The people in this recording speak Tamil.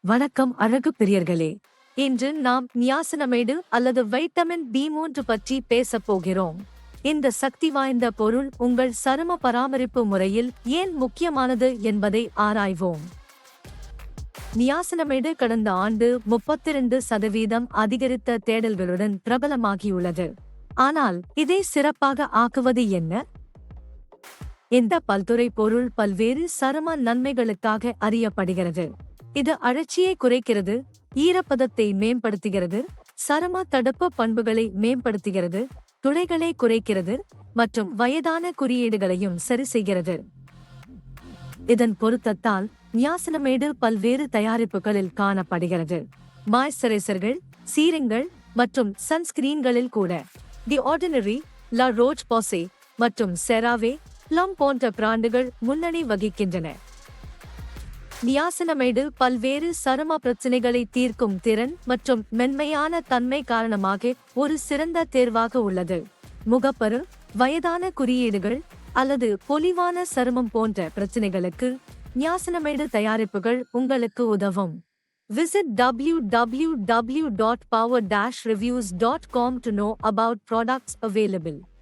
வணக்கம் அழகு பிரியர்களே. இன்று நாம் நியாசினமைடு அல்லது வைட்டமின் B3 பற்றி பேசப் போகிறோம். இந்த சக்தி வாய்ந்த பொருள் உங்கள் சரும பராமரிப்பு முறையில் ஏன் முக்கியமானது என்பதை ஆராய்வோம். நியாசினமைடு கடந்த ஆண்டு 32% அதிகரித்த தேடல்களுடன் பிரபலமாகியுள்ளது. ஆனால் இதை சிறப்பாக ஆக்குவது என்ன? இந்த பல்துறை பொருள் பல்வேறு சரும நன்மைகளுக்காக அறியப்படுகிறது. இது அழற்சியை குறைக்கிறது, ஈரப்பதத்தை மேம்படுத்துகிறது, சரும தடுப்பு பண்புகளை மேம்படுத்துகிறது, துளைகளை குறைக்கிறது மற்றும் வயதான குறியீடுகளையும் சரி செய்கிறது. இதன் பொருத்தத்தால் நியாசினமைடு பல்வேறு தயாரிப்புகளில் காணப்படுகிறது. மாய்ஸ்சரைசர்கள், சீரங்கள் மற்றும் சன்ஸ்கிரீன்களில் கூட. தி ஆர்டினரி, லா ரோச் பாசே மற்றும் செராவே, பிளம் போன்ற பிராண்டுகள் முன்னணி வகிக்கின்றன. நியாசினமைடு பல்வேறு சரும பிரச்சினைகளை தீர்க்கும் திறன் மற்றும் மென்மையான தன்மை காரணமாக ஒரு சிறந்த தேர்வாக உள்ளது. முகப்பரு, வயதான குறியீடுகள் அல்லது பொலிவான சருமம் போன்ற பிரச்சினைகளுக்கு நியாசினமைடு தயாரிப்புகள் உங்களுக்கு உதவும். Visit www.power-reviews.com to know about products available.